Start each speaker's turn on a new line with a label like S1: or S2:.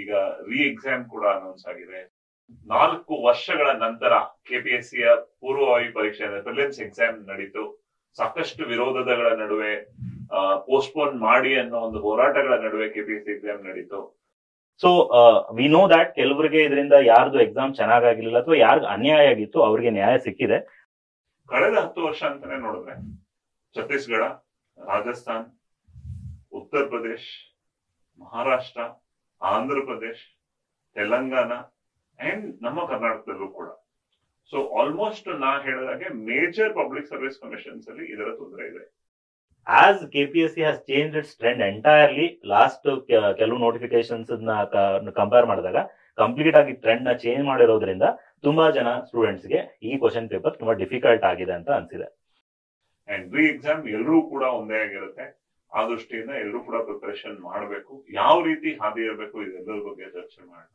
S1: ಈಗ ರೀ ಎಕ್ಸಾಮ್ ಕೂಡ ಅನೌನ್ಸ್ ಆಗಿದೆ. 4 ವರ್ಷಗಳ ನಂತರ KPSC ಯ ಪೂರ್ವಭಾವಿ ಪರೀಕ್ಷೆ ಪ್ರಿಲಿಮ್ಸ್ ಎಕ್ಸಾಮ್ ನಡೀತು. ಸಾಕಷ್ಟು ವಿರೋಧಗಳ ನಡುವೆ ಪೋಸ್ಟ್ಪೋನ್ ಮಾಡಿ ಅನ್ನೋ ಒಂದು ಹೋರಾಟಗಳ ನಡುವೆ KPSC ಎಕ್ಸಾಮ್ ನಡೀತು.
S2: ಸೊ ವಿ ನೋ ದ್ಯಾಟ್ ಕೆಲವರಿಗೆ ಇದರಿಂದ ಯಾರ್ದು ಎಕ್ಸಾಮ್ ಚೆನ್ನಾಗಿರ್ಲಿಲ್ಲ ಅಥವಾ ಯಾರ್ದು ಅನ್ಯಾಯ ಆಗಿತ್ತು ಅವ್ರಿಗೆ ನ್ಯಾಯ ಸಿಕ್ಕಿದೆ.
S1: ಕಳೆದ 10 ವರ್ಷ ಅಂತಾನೆ ನೋಡಿದ್ರೆ ಛತ್ತೀಸ್ಗಢ, ರಾಜಸ್ಥಾನ್, ಉತ್ತರ ಪ್ರದೇಶ್, ಮಹಾರಾಷ್ಟ್ರ, ಆಂಧ್ರ ಪ್ರದೇಶ್, ತೆಲಂಗಾಣ ಅಂಡ್ ನಮ್ಮ ಕರ್ನಾಟಕದಲ್ಲೂ ಕೂಡ. ಸೊ ಆಲ್ಮೋಸ್ಟ್ ನಾ ಹೇಳಿದಾಗೆ ಮೇಜರ್ ಪಬ್ಲಿಕ್ ಸರ್ವಿಸ್ ಕಮಿಷನ್ಸ್ ಅಲ್ಲಿ ಇದರ ತೊಂದರೆ ಇದೆ.
S2: As KPSC has changed its trend entirely, last ಕೆಲವು ನೋಟಿಫಿಕೇಶನ್ಸ್ ಕಂಪೇರ್ ಮಾಡಿದಾಗ ಕಂಪ್ಲೀಟ್ ಆಗಿ ಟ್ರೆಂಡ್ ನ ಚೇಂಜ್ ಮಾಡಿರೋದ್ರಿಂದ ತುಂಬಾ ಜನ ಸ್ಟೂಡೆಂಟ್ಸ್ ಗೆ ಈ ಕ್ವಶನ್ ಪೇಪರ್ ತುಂಬಾ ಡಿಫಿಕಲ್ಟ್ ಆಗಿದೆ ಅಂತ ಅನ್ಸಿದೆ.
S1: ಅಂಡ್ ರೀ ಎಕ್ಸಾಮ್ ಎಲ್ಲರೂ ಕೂಡ ಒಂದೇ ಆಗಿರುತ್ತೆ. ಆ ದೃಷ್ಟಿಯಿಂದ ಎಲ್ಲರೂ ಕೂಡ ಪ್ರಿಪರೇಷನ್ ಮಾಡಬೇಕು. ಯಾವ ರೀತಿ ಹಾದಿ ಇರಬೇಕು ಇದೆಲ್ಲರ ಬಗ್ಗೆ ಚರ್ಚೆ ಮಾಡೋಣ.